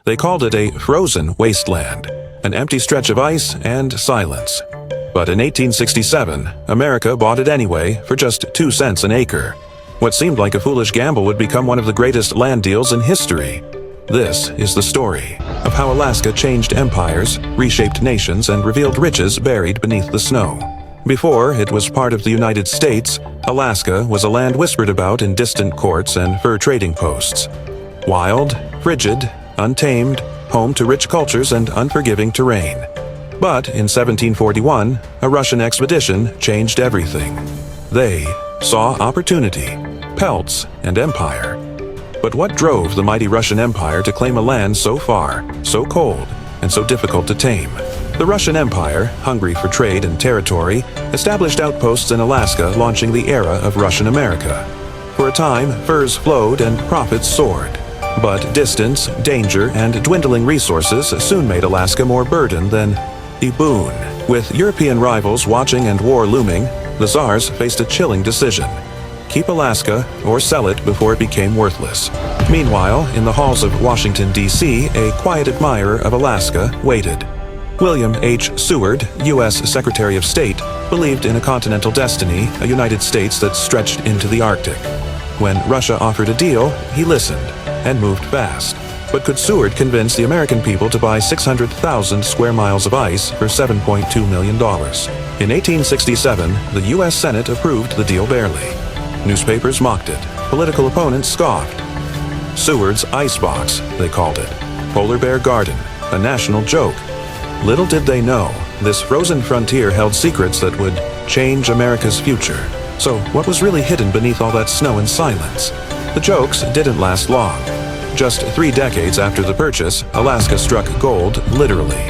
They called it a frozen wasteland, an empty stretch of ice and silence. But in 1867, America bought it anyway for just 2 cents an acre. What seemed like a foolish gamble would become one of the greatest land deals in history. This is the story of how Alaska changed empires, reshaped nations, and revealed riches buried beneath the snow. Before it was part of the United States, Alaska was a land whispered about in distant courts and fur trading posts. Wild, frigid, untamed, home to rich cultures and unforgiving terrain. But in 1741, a Russian expedition changed everything. They saw opportunity, pelts, and empire. But what drove the mighty Russian Empire to claim a land so far, so cold, and so difficult to tame? The Russian Empire, hungry for trade and territory, established outposts in Alaska, launching the era of Russian America. For a time, furs flowed and profits soared. But distance, danger, and dwindling resources soon made Alaska more burden than a boon. With European rivals watching and war looming, the Tsars faced a chilling decision: keep Alaska or sell it before it became worthless. Meanwhile, in the halls of Washington, D.C., a quiet admirer of Alaska waited. William H. Seward, U.S. Secretary of State, believed in a continental destiny, a United States that stretched into the Arctic. When Russia offered a deal, he listened and moved fast. But could Seward convince the American people to buy 600,000 square miles of ice for $7.2 million? In 1867, the U.S. Senate approved the deal barely. Newspapers mocked it. Political opponents scoffed. Seward's icebox, they called it. Polar Bear Garden, a national joke. Little did they know, this frozen frontier held secrets that would change America's future. So what was really hidden beneath all that snow and silence? The jokes didn't last long. Just 3 decades after the purchase, Alaska struck gold, literally.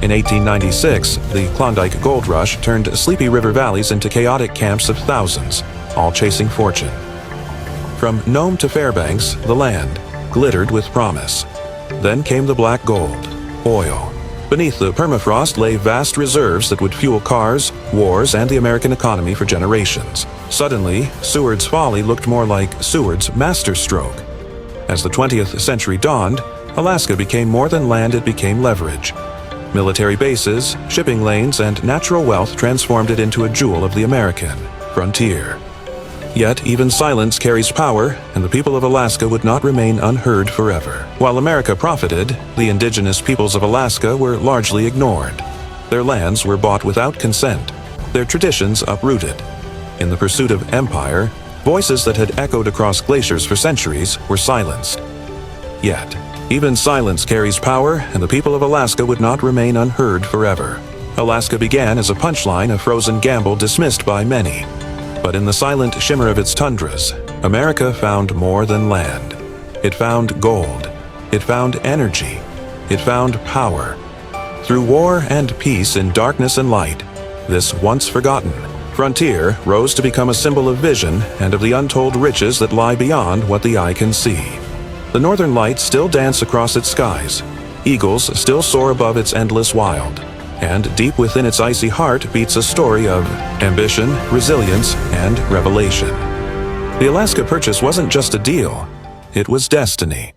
In 1896, the Klondike Gold Rush turned sleepy river valleys into chaotic camps of thousands, all chasing fortune. From Nome to Fairbanks, the land glittered with promise. Then came the black gold, oil. Beneath the permafrost lay vast reserves that would fuel cars, wars, and the American economy for generations. Suddenly, Seward's Folly looked more like Seward's masterstroke. As the 20th century dawned, Alaska became more than land, it became leverage. Military bases, shipping lanes, and natural wealth transformed it into a jewel of the American frontier. Yet even silence carries power, and the people of Alaska would not remain unheard forever. While America profited, the indigenous peoples of Alaska were largely ignored. Their lands were bought without consent, their traditions uprooted. In the pursuit of empire, voices that had echoed across glaciers for centuries were silenced. Yet, even silence carries power, and the people of Alaska would not remain unheard forever. Alaska began as a punchline, a frozen gamble dismissed by many. But in the silent shimmer of its tundras, America found more than land. It found gold. It found energy. It found power. Through war and peace, in darkness and light, this once forgotten frontier rose to become a symbol of vision and of the untold riches that lie beyond what the eye can see. The northern lights still dance across its skies. Eagles still soar above its endless wild. And deep within its icy heart beats a story of ambition, resilience, and revelation. The Alaska Purchase wasn't just a deal, it was destiny.